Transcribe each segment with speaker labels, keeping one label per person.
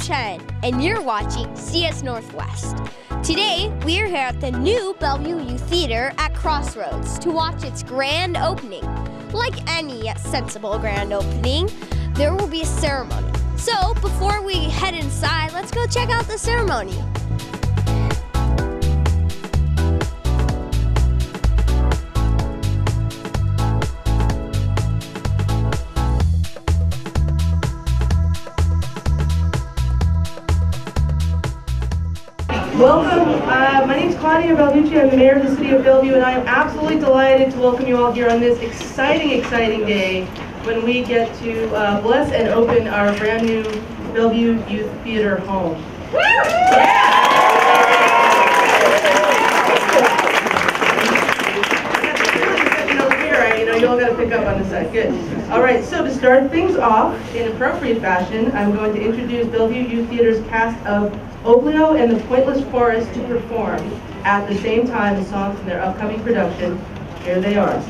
Speaker 1: Chen, and you're watching CS Northwest. Today, we are here at the new Bellevue Youth Theatre at Crossroads to watch its grand opening. Like any sensible grand opening, there will be a ceremony. So, before we head inside, let's go check out the ceremony.
Speaker 2: Welcome. My name is Claudia Bellucci. I'm the mayor of the City of Bellevue, and I am absolutely delighted to welcome you all here on this exciting day when we get to bless and open our brand new Bellevue Youth Theatre home. You all got to pick up on the side. Good. All right, so to start things off in appropriate fashion, I'm going to introduce Bellevue Youth Theatre's cast of Oblio and the Pointless Forest to perform at the same time as songs in their upcoming production. Here they are.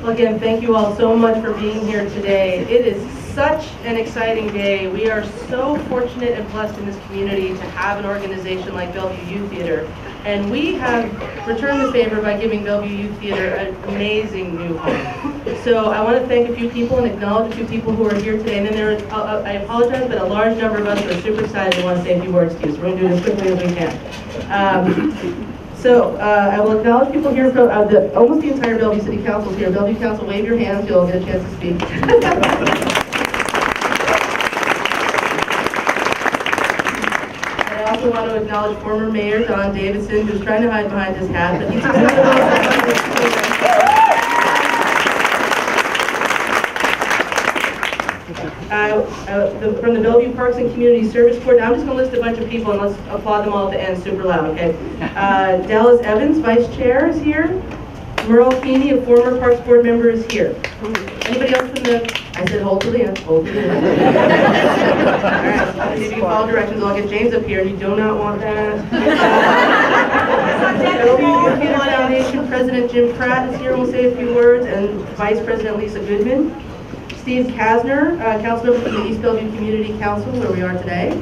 Speaker 2: Again, thank you all so much for being here today. It is such an exciting day. We are so fortunate and blessed in this community to have an organization like Bellevue Youth Theatre. And we have returned the favor by giving Bellevue Youth Theatre an amazing new home. So I want to thank a few people and acknowledge a few people who are here today. And then there are, I apologize, but a large number of us are super excited and want to say a few words to you. So we're going to do it as quickly as we can. I will acknowledge people here from almost the entire Bellevue City Council is here. Bellevue Council, wave your hands, you'll get a chance to speak. I also want to acknowledge former Mayor Don Davidson, who's trying to hide behind his hat, but he's From the Bellevue Parks and Community Service Board. Now I'm just going to list a bunch of people and let's applaud them all at the end super loud, okay? Dallas Evans, Vice Chair, is here. Merle Keeney, a former Parks Board member, is here. Anybody else from the... I said hold to the end, hold to the end. All right, if you can follow directions, I'll get James up here. You do not want that. Bellevue Youth Theatre Foundation President Jim Pratt is here and will say a few words, and Vice President Lisa Goodman. Steve Kasner, Councilmember from the East Bellevue Community Council, where we are today.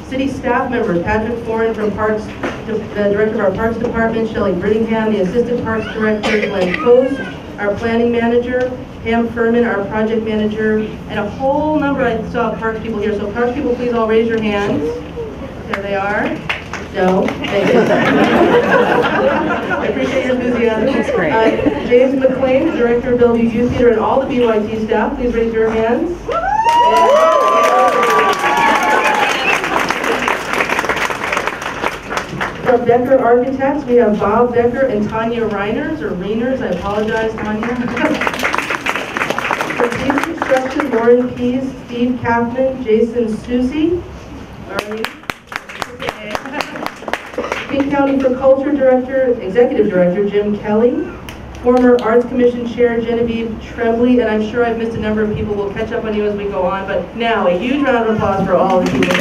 Speaker 2: City staff members, Patrick Foran from Parks, the Director of our Parks Department, Shelley Brittingham, the Assistant Parks Director, Glenn Post, our Planning Manager, Pam Furman, our Project Manager, and a whole number, I saw Parks people here, so Parks people please all raise your hands. There they are. No, thank you. I appreciate your enthusiasm. That's great. James McLean, the Director of Bellevue Youth Theatre, and all the BYT staff, please raise your hands. From Becker Architects, we have Bob Becker and Tanya Reiners, or Reiners, I apologize, Tanya. From Deep Construction, Lauren Pease, Steve Kaufman, Jason Susie. Where are you? King County for Culture Director, Executive Director, Jim Kelly. Former Arts Commission Chair, Genevieve Tremblay, and I'm sure I've missed a number of people. We'll catch up on you as we go on, but now a huge round of applause for all the people.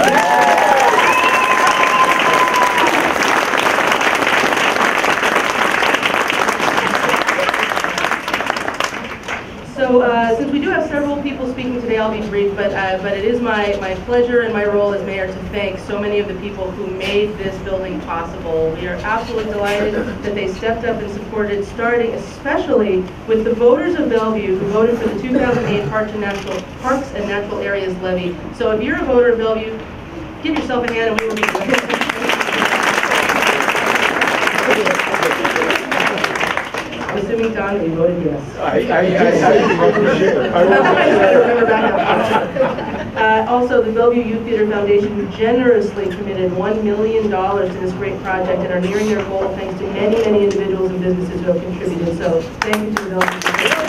Speaker 2: So since we do have several people speaking today, I'll be brief, but it is my pleasure and my role as mayor to thank so many of the people who made this building possible. We are absolutely delighted that they stepped up and supported, starting especially with the voters of Bellevue who voted for the 2008 Parks and Natural Areas Levy. So if you're a voter of Bellevue, give yourself a hand and we will be glad. I'm assuming, Don, that you voted yes. Also, the Bellevue Youth Theatre Foundation generously committed $1 million to this great project and are nearing their goal thanks to many, many individuals and businesses who have contributed. So thank you to the Bellevue Youth Theatre.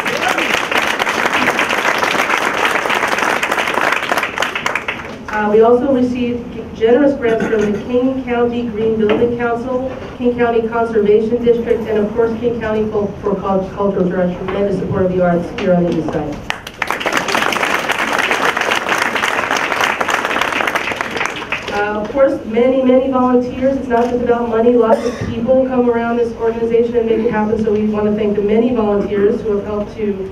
Speaker 2: We also received generous grants from the King County Green Building Council, King County Conservation District, and of course King County for Cultural Director, tremendous support of the arts here on the east side. Of course, many, many volunteers. It's not just about money. Lots of people come around this organization and make it happen, so we want to thank the many volunteers who have helped to,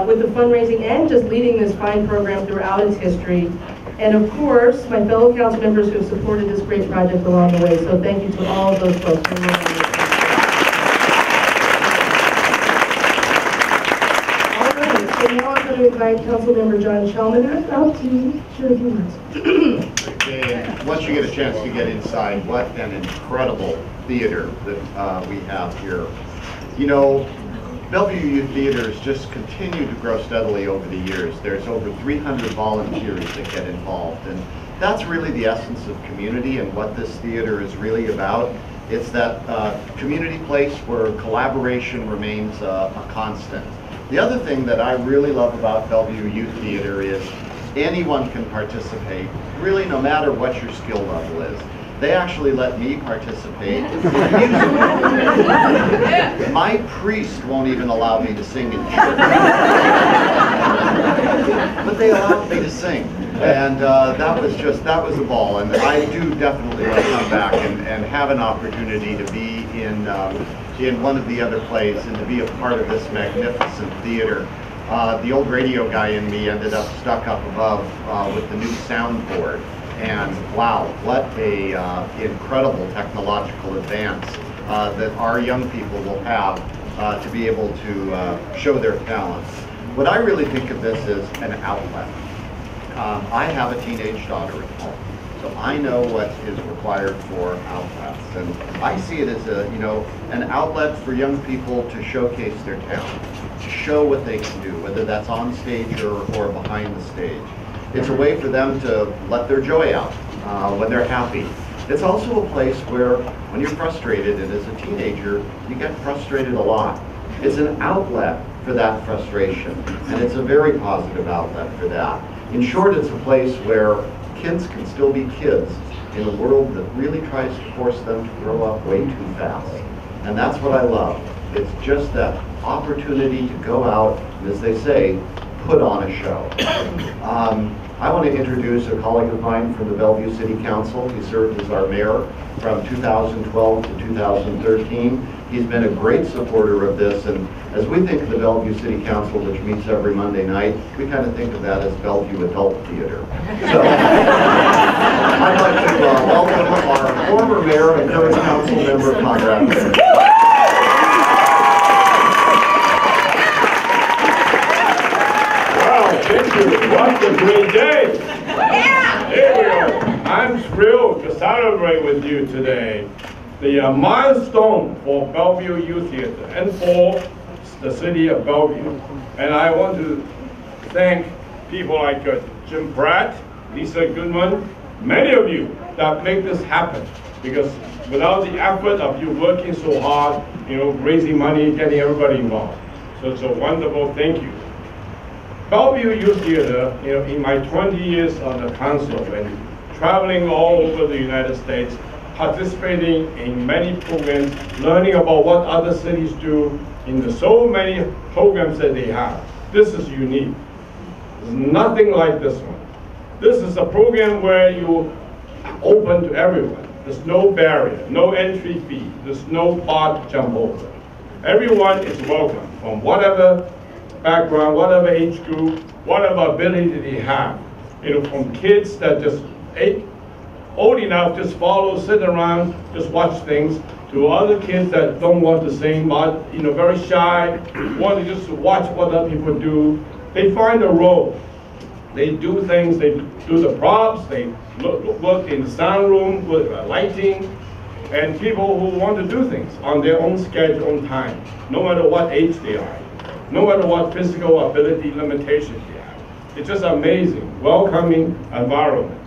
Speaker 2: with the fundraising and just leading this fine program throughout its history. And of course, my fellow council members who have supported this great project along the way. So thank you to all of those folks. All right, so now I'm going to invite Councilmember John Shellman out to share a few words.
Speaker 3: Okay, once you get a chance to get inside, what an incredible theater that we have here. You know, Bellevue Youth Theatre has just continued to grow steadily over the years. There's over 300 volunteers that get involved, and that's really the essence of community and what this theater is really about. It's that community place where collaboration remains a constant. The other thing that I really love about Bellevue Youth Theatre is anyone can participate, really no matter what your skill level is. They actually let me participate in music. My priest won't even allow me to sing in church. But they allowed me to sing. And that was a ball. And I do definitely want to come back and have an opportunity to be in one of the other plays and to be a part of this magnificent theater. The old radio guy in me ended up stuck up above with the new soundboard. And wow, what a incredible technological advance that our young people will have to be able to show their talents. What I really think of this as an outlet. I have a teenage daughter at home, so I know what is required for outlets, and I see it as an outlet for young people to showcase their talent, to show what they can do, whether that's on stage or behind the stage. It's a way for them to let their joy out when they're happy. It's also a place where when you're frustrated, and as a teenager, you get frustrated a lot. It's an outlet for that frustration. And it's a very positive outlet for that. In short, it's a place where kids can still be kids in a world that really tries to force them to grow up way too fast. And that's what I love. It's just that opportunity to go out, and as they say, put on a show. I want to introduce a colleague of mine from the Bellevue City Council. He served as our mayor from 2012 to 2013. He's been a great supporter of this, and as we think of the Bellevue City Council, which meets every Monday night, we kind of think of that as Bellevue Adult Theater. So, I'd like to welcome our former mayor and current council member, Conrad.
Speaker 4: Thank you. What a great day. Yeah. Here we go. I'm thrilled to celebrate with you today the milestone for Bellevue Youth Theatre and for the City of Bellevue. And I want to thank people like Jim Pratt, Lisa Goodman, many of you that make this happen. Because without the effort of you working so hard, raising money, getting everybody involved. So it's a wonderful thank you. Bellevue Youth Theatre, in my 20 years on the council and traveling all over the United States, participating in many programs, learning about what other cities do in the so many programs that they have. This is unique. There's nothing like this one. This is a program where you open to everyone. There's no barrier, no entry fee. There's no bar to jump over. Everyone is welcome from whatever background, whatever age group, whatever ability they have. From kids that just old enough, just follow, sit around, just watch things, to other kids that don't want to sing, but very shy, want to just watch what other people do. They find a role. They do things, they do the props, they work in the sound room with lighting, and people who want to do things on their own schedule, own time, no matter what age they are. No matter what physical ability limitations they have. It's just amazing, welcoming environment.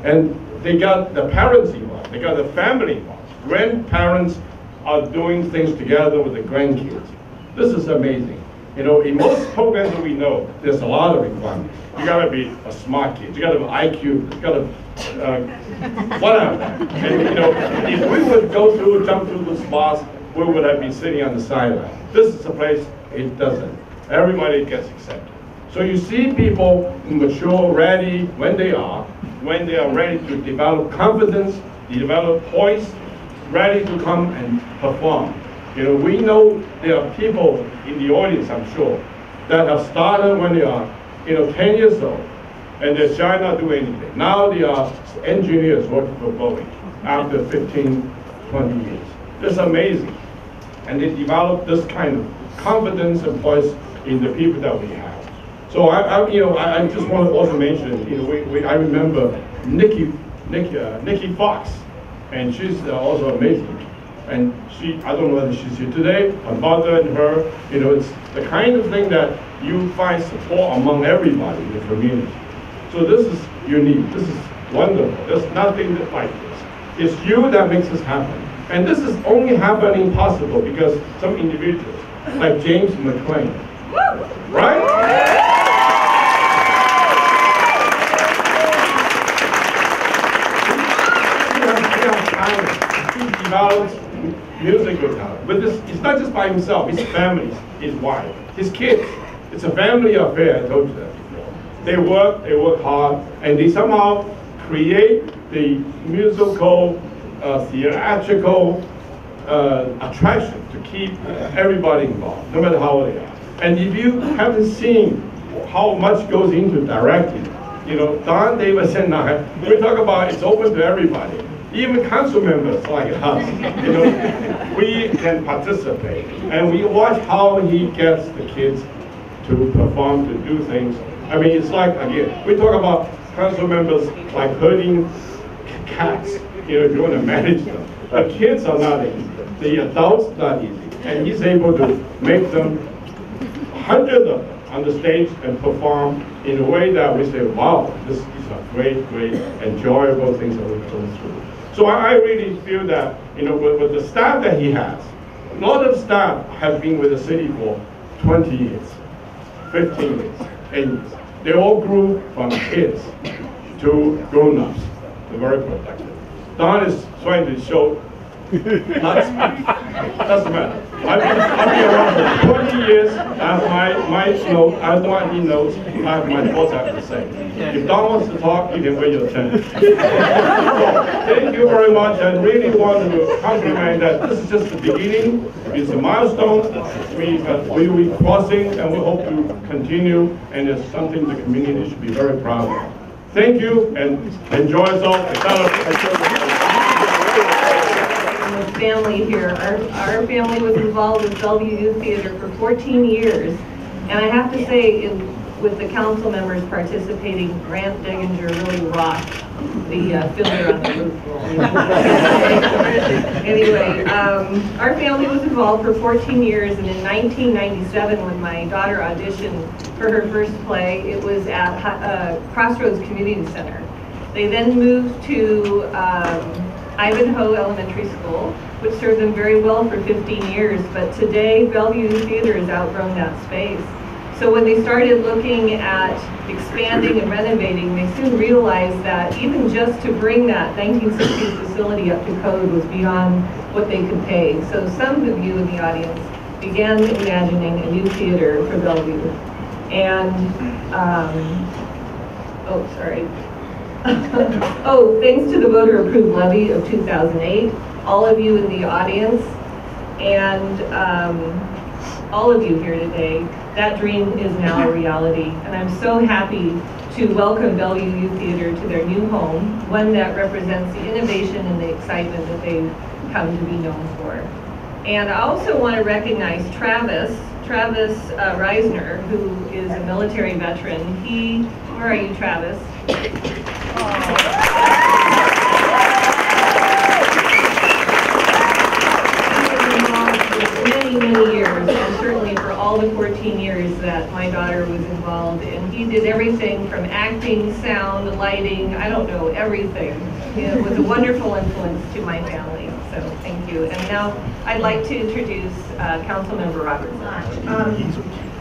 Speaker 4: And they got the parents involved, they got the family involved. Grandparents are doing things together with the grandkids. This is amazing. In most programs that we know, there's a lot of requirements. You gotta be a smart kid, you gotta have IQ, you gotta, whatever. And if we would go through, jump through the spots, where would I be sitting on the sideline? This is a place it doesn't. Everybody gets accepted. So you see people mature, ready when they are ready to develop confidence, develop poise, ready to come and perform. We know there are people in the audience, I'm sure, that have started when they are 10 years old and they're shy not do anything. Now they are engineers working for Boeing after 15, 20 years. It's amazing. And they develop this kind of confidence and voice in the people that we have. So I just want to also mention, I remember Nikki Fox, and she's also amazing. And I don't know whether she's here today, her mother and her, it's the kind of thing that you find support among everybody in the community. So this is unique, this is wonderful. There's nothing like this. It's you that makes this happen. And this is only happening possible because some individuals, like James McClain, right? He develops musical talent. But it's not just by himself, his family, his wife, his kids. It's a family affair, I told you that before. They work hard, and they somehow create the musical, theatrical attraction to keep everybody involved, no matter how old they are. And if you haven't seen how much goes into directing, Don Davis and I, we talk about it's open to everybody. Even council members like us, we can participate. And we watch how he gets the kids to perform, to do things. I mean, it's like, again, we talk about council members like herding cats, if you want to manage them. The kids are not easy. The adults not easy. And he's able to make them, hundreds of them, on the stage and perform in a way that we say, wow, these are great, enjoyable things that we're going through. So I really feel that, with the staff that he has, a lot of staff have been with the city for 20 years, 15 years, 8 years. They all grew from kids to grown-ups. They're very productive. Don is trying to show doesn't matter. I've been around for 20 years. I have my note. I know what he knows. I have my thoughts I have to say. If Don wants to talk, you can wait your turn. So, thank you very much. I really want to compliment that this is just the beginning. It's a milestone. We will be crossing, and we hope to continue. And it's something the community should be very proud of. Thank you, and enjoy yourself.
Speaker 5: Family here. Our family was involved with Bellevue Youth Theatre for 14 years. And I have to say, with the council members participating, Grant Degginger really rocked the fiddler on the roof role. Anyway, our family was involved for 14 years, and in 1997, when my daughter auditioned for her first play, it was at Crossroads Community Center. They then moved to Ivanhoe Elementary School, which served them very well for 15 years, but today Bellevue Youth Theatre has outgrown that space. So when they started looking at expanding and renovating, they soon realized that even just to bring that 1960s facility up to code was beyond what they could pay. So some of you in the audience began imagining a new theater for Bellevue. And, thanks to the voter-approved levy of 2008, all of you in the audience, and all of you here today, that dream is now a reality. And I'm so happy to welcome Bellevue Youth Theatre to their new home, one that represents the innovation and the excitement that they've come to be known for. And I also want to recognize Travis Reisner, who is a military veteran. Where are you, Travis? Many years, and certainly for all the 14 years that my daughter was involved, and he did everything from acting, sound, lighting, I don't know, everything. It was a wonderful influence to my family, so thank you. And now I'd like to introduce Councilmember Robertson.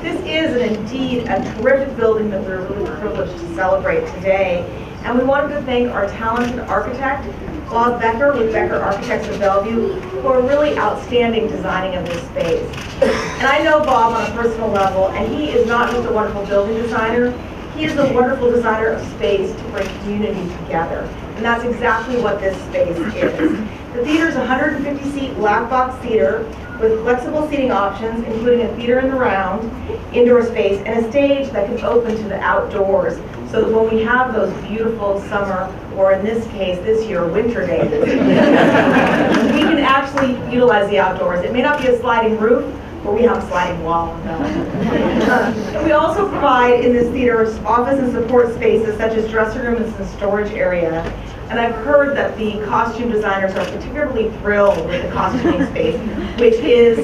Speaker 6: This is indeed a terrific building that we're really privileged to celebrate today, and we wanted to thank our talented architect, Bob Becker with Becker Architects of Bellevue, for really outstanding designing of this space. And I know Bob on a personal level, and he is not just a wonderful building designer, he is a wonderful designer of space to bring community together. And that's exactly what this space is. The theater is a 150-seat black box theater with flexible seating options, including a theater in the round, indoor space, and a stage that can open to the outdoors, so that when we have those beautiful summer, or in this case, this year, winter days, we can actually utilize the outdoors. It may not be a sliding roof, but we have a sliding wall. And we also provide in this theater office and support spaces such as dressing rooms and storage area. And I've heard that the costume designers are particularly thrilled with the costuming space, which is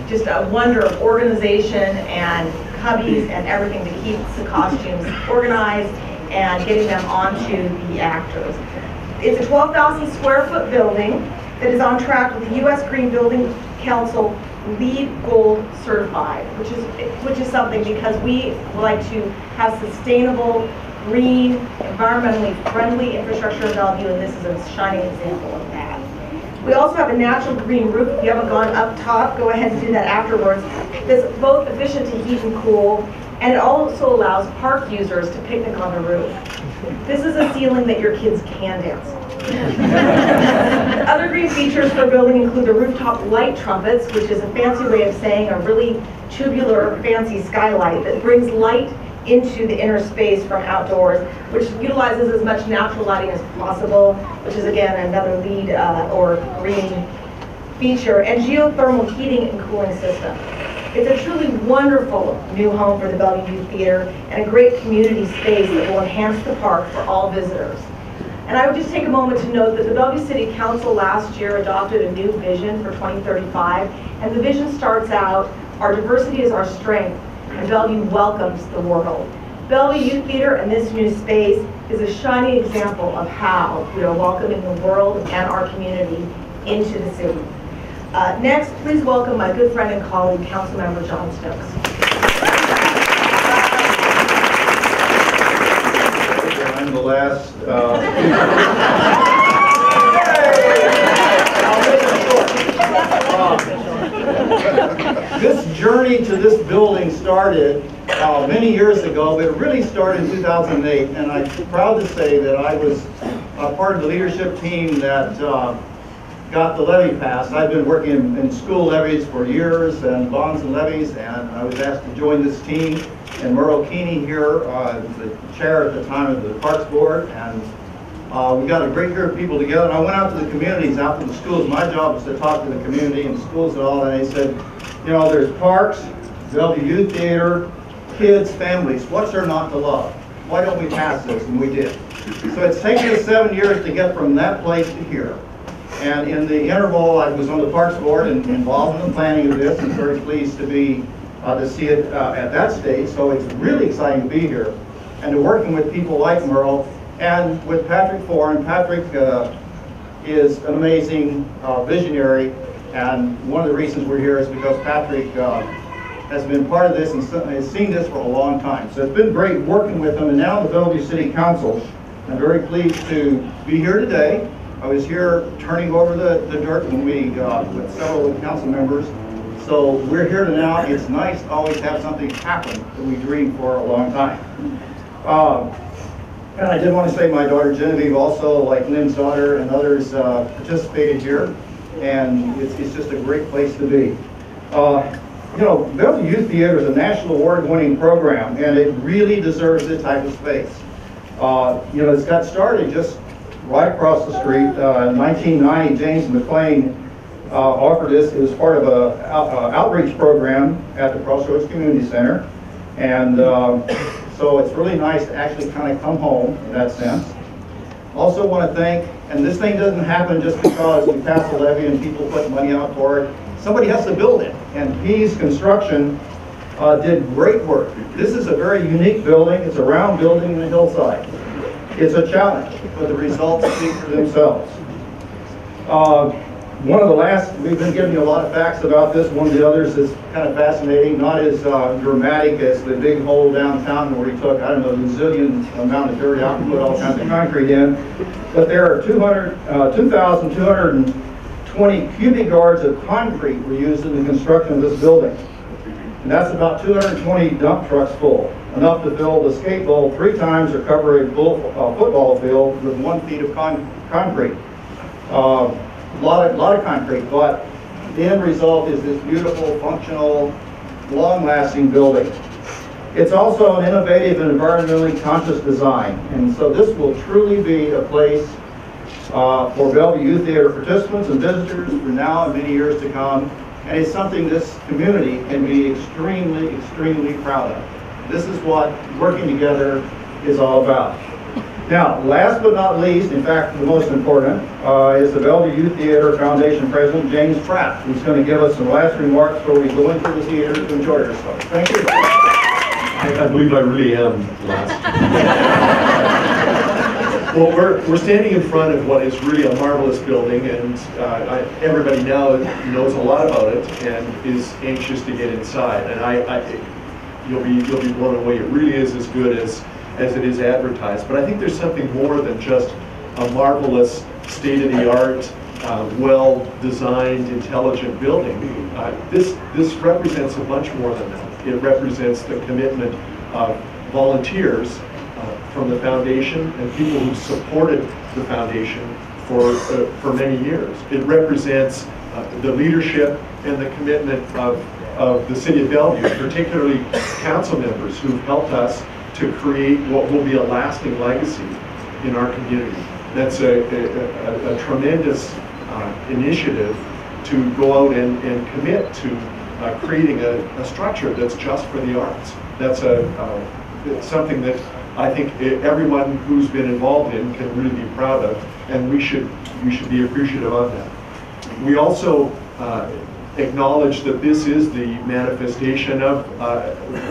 Speaker 6: just a wonder of organization and cubbies and everything to keep the costumes organized and getting them onto the actors. It's a 12,000 square foot building that is on track with the U.S. Green Building Council LEED Gold certified, which is something because we like to have sustainable, green, environmentally friendly infrastructure in Bellevue, and this is a shining example of that. We also have a natural green roof. If you haven't gone up top, go ahead and do that afterwards. It's both efficient to heat and cool, and it also allows park users to picnic on the roof. This is a ceiling that your kids can dance on. Other green features for a building include the rooftop light trumpets, which is a fancy way of saying a really tubular, fancy skylight that brings light into the inner space from outdoors, which utilizes as much natural lighting as possible, which is again another LEED or green feature, and geothermal heating and cooling system. It's a truly wonderful new home for the Bellevue Youth Theatre and a great community space that will enhance the park for all visitors. And I would just take a moment to note that the Bellevue City Council last year adopted a new vision for 2035, and the vision starts out, our diversity is our strength, and Bellevue welcomes the world. Bellevue Youth Theatre and this new space is a shining example of how we are welcoming the world and our community into the city. Next, please welcome my good friend and colleague, Councilmember John Stokes.
Speaker 7: I'm the last. This journey to this building started many years ago, but it really started in 2008, and I'm proud to say that I was part of the leadership team that got the levy passed. I've been working in school levies for years and bonds and levies, and I was asked to join this team. And Merle Keeney here, the chair at the time of the Parks Board, and we got a great group of people together. And I went out to the communities, out to the schools. My job was to talk to the community and schools and all, and they said, you know, there's parks, Bellevue Youth Theater, kids, families. What's there not to love? Why don't we pass this? And we did. So it's taken us 7 years to get from that place to here. And in the interval, I was on the Parks Board and involved in the planning of this, and very pleased to be to see it at that stage. So it's really exciting to be here and to working with people like Merle and with Patrick Foran. Patrick is an amazing visionary, and one of the reasons we're here is because Patrick has been part of this and has seen this for a long time. So it's been great working with him, and now the Bellevue City Council. I'm very pleased to be here today. I was here turning over the dirt when we with several of the council members. So we're here now. It's nice to always have something happen that we dreamed for a long time. And I did want to say my daughter Genevieve also, like Lynn's daughter and others, participated here. And it's just a great place to be. You know, Bellevue Youth Theatre is a national award-winning program, and it really deserves this type of space. You know, it's got started just right across the street. In 1990, James McLean offered this. It was part of an outreach program at the Crossroads Community Center. And so it's really nice to actually kind of come home in that sense. Also want to thank, and this thing doesn't happen just because we pass a levy and people put money out for it. Somebody has to build it. And Pease Construction did great work. This is a very unique building. It's a round building in a hillside. It's a challenge, but the results speak for themselves. One of the last, we've been giving you a lot of facts about this. One of the others is kind of fascinating, not as dramatic as the big hole downtown where he took, I don't know, a zillion amount of dirt out and put all kinds of concrete in. But there are 2,220 cubic yards of concrete were used in the construction of this building. And that's about 220 dump trucks full, enough to fill the skate bowl 3 times or cover a football field with 1 feet of concrete. A lot of concrete, but the end result is this beautiful, functional, long-lasting building. It's also an innovative and environmentally conscious design, and so this will truly be a place for Bellevue Youth Theatre participants and visitors for now and many years to come, and it's something this community can be extremely, extremely proud of. This is what working together is all about. Now, last but not least, in fact, the most important, is the Bellevue Youth Theatre Foundation President, James Pratt, who's going to give us some last remarks before we go into the theater to enjoy ourselves. Thank you.
Speaker 8: I believe I really am last. Well, we're standing in front of what is really a marvelous building, and everybody now knows a lot about it and is anxious to get inside. And you'll be blown away. It really is as good as it is advertised. But I think there's something more than just a marvelous, state-of-the-art, well-designed, intelligent building. This represents a bunch more than that. It represents the commitment of volunteers from the foundation and people who supported the foundation for many years. It represents the leadership and the commitment of the City of Bellevue, particularly council members who've helped us to create what will be a lasting legacy in our community. That's a tremendous initiative to go out and commit to creating a structure that's just for the arts. That's something that I think everyone who's been involved in can really be proud of, and we should be appreciative of that. We also acknowledge that this is the manifestation of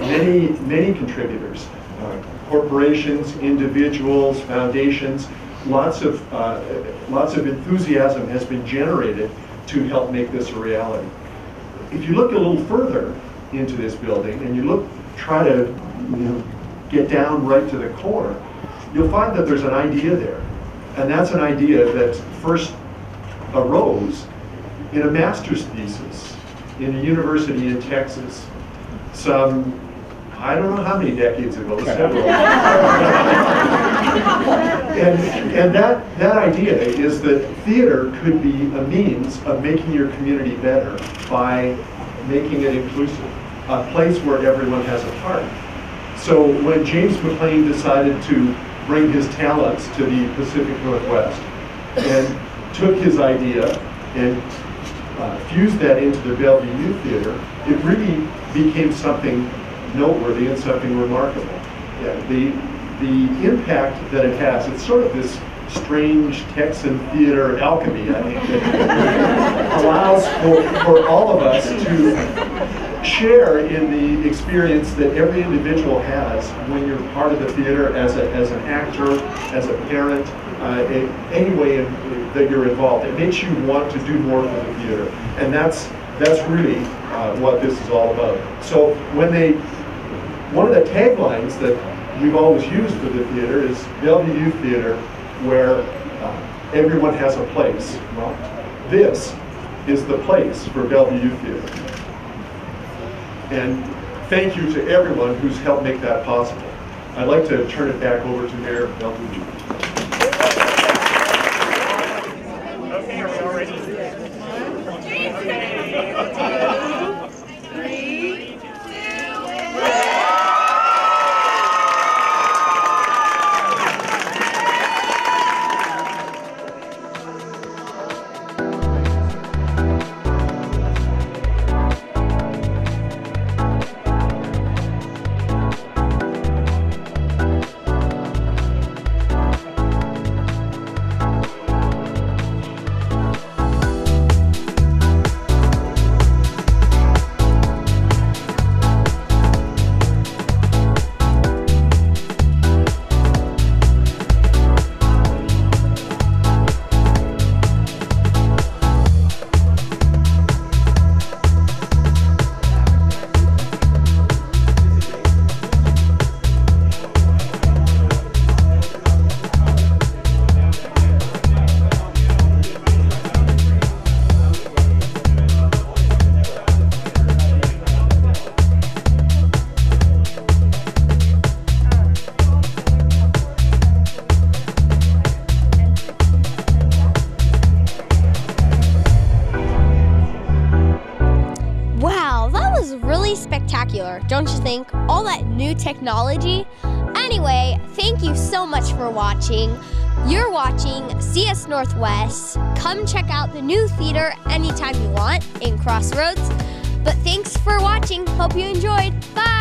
Speaker 8: many contributors. Corporations, individuals, foundations, lots of enthusiasm has been generated to help make this a reality. If you look a little further into this building and you try to get down right to the core, you'll find that there's an idea there. And that's an idea that first arose in a master's thesis in a university in Texas some, I don't know how many decades ago, several. and that idea is that theater could be a means of making your community better by making it inclusive, a place where everyone has a part. So when James McLean decided to bring his talents to the Pacific Northwest and took his idea and fused that into the Bellevue Youth Theatre, it really became something noteworthy and something remarkable. Yeah, the impact that it has, it's sort of this strange Texan theater alchemy, I think, that allows for all of us to share in the experience that every individual has when you're part of the theater as an actor, as a parent, any way that you're involved. It makes you want to do more for the theater, and that's really what this is all about. So one of the taglines that we've always used for the theater is Bellevue Youth Theatre, where everyone has a place. Well, this is the place for Bellevue Youth Theatre. And thank you to everyone who's helped make that possible. I'd like to turn it back over to Mayor Bellevue.
Speaker 9: Okay, are we all ready? 3, 2, 1.
Speaker 1: Spectacular, don't you think? All that new technology. Anyway, thank you so much for watching. You're watching CS Northwest. Come check out the new theater anytime you want in Crossroads. But thanks for watching. Hope you enjoyed. Bye!